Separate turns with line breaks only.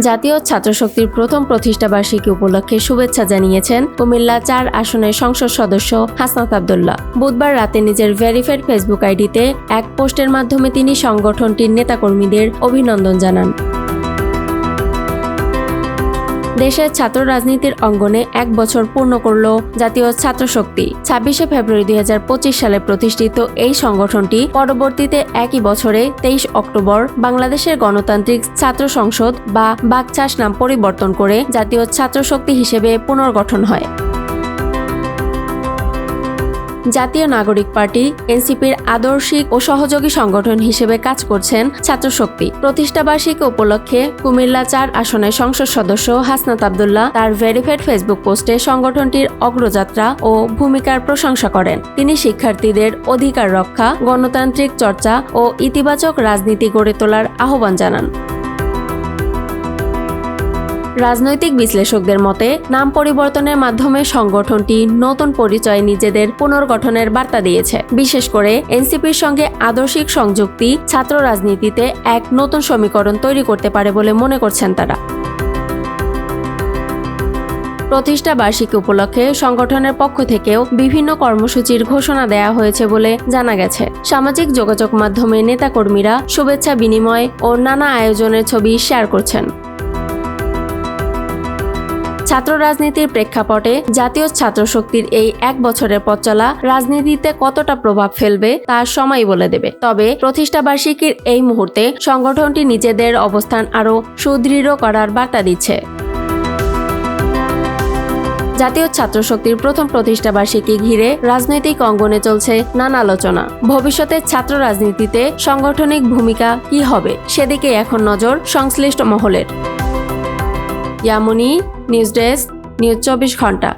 জাতীয় ছাত্রশক্তির প্রথম প্রতিষ্ঠাবার্ষিকী উপলক্ষে শুভেচ্ছা জানিয়েছেন কুমিল্লা ৪ আসনের সংসদ সদস্য হাসনাত আব্দুল্লাহ। বুধবার রাতে নিজের ভেরিফাইড ফেসবুক আইডিতে এক পোস্টের মাধ্যমে তিনি সংগঠনটির নেতাকর্মীদের অভিনন্দন জানান। দেশের ছাত্র রাজনীতির অঙ্গনে 1 বছর পূর্ণ করল জাতীয় ছাত্রশক্তি। ২৬শে ফেব্রুয়ারি ২০২৫ সালে প্রতিষ্ঠিত এই সংগঠনটি পরবর্তীতে একই বছরে ২৩ অক্টোবর বাংলাদেশের গণতান্ত্রিক ছাত্র সংসদ বা বাকছাস নাম পরিবর্তন করে জাতীয় ছাত্রশক্তি হিসেবে পুনর্গঠন হয়। জাতীয় নাগরিক পার্টি এনসিপির আদর্শিক ও সহযোগী সংগঠন হিসেবে কাজ করছেন ছাত্রশক্তি। প্রতিষ্ঠাবার্ষিকী উপলক্ষে কুমিল্লা ৪ আসনের সংসদ সদস্য হাসনাত আব্দুল্লাহ তার ভেরিফাইড ফেসবুক পোস্টে সংগঠনটির অগ্রযাত্রা ও ভূমিকার প্রশংসা করেন। তিনি শিক্ষার্থীদের অধিকার রক্ষা, গণতান্ত্রিক চর্চা ও ইতিবাচক রাজনীতি গড়ে তোলার আহ্বান জানান। রাজনৈতিক বিশ্লেষকদের মতে নাম পরিবর্তনের মাধ্যমে সংগঠনটি নতুন পরিচয়ে নিজেদের পুনর্গঠনের বার্তা দিয়েছে। বিশেষ করে এনসিপির সঙ্গে আদর্শিক সংযুক্তি ছাত্র রাজনীতিতে এক নতুন সমীকরণ তৈরি করতে পারে বলে মনে করছেন তারা। প্রতিষ্ঠা বার্ষিকী উপলক্ষে সংগঠনের পক্ষ থেকেও বিভিন্ন কর্মসূচির ঘোষণা দেয়া হয়েছে বলে জানা গেছে। সামাজিক যোগাযোগ মাধ্যমে নেতাকর্মীরা শুভেচ্ছা বিনিময় ও নানা আয়োজনের ছবি শেয়ার করছেন। ছাত্র রাজনীতির প্রেক্ষাপটে জাতীয় ছাত্রশক্তির এই 1 বছরের পথ চলা রাজনীতিতে কতটা প্রভাব ফেলবে তা সময় বলে দেবে। তবে প্রতিষ্ঠাবার্ষিকীর এই মুহূর্তে সংগঠনটি নিজেদের অবস্থান আরও সুদৃঢ় করার বার্তা দিচ্ছে। জাতীয় ছাত্রশক্তির প্রথম প্রতিষ্ঠাবার্ষিকী ঘিরে রাজনৈতিক অঙ্গনে চলছে নানা আলোচনা। ভবিষ্যতে ছাত্র রাজনীতিতে সাংগঠনিক ভূমিকা কি হবে সেদিকে এখন নজর সংশ্লিষ্ট মহলের। ইয়ামুনি, নিউজ ডেস্ক, নিউজ 24 ঘন্টা।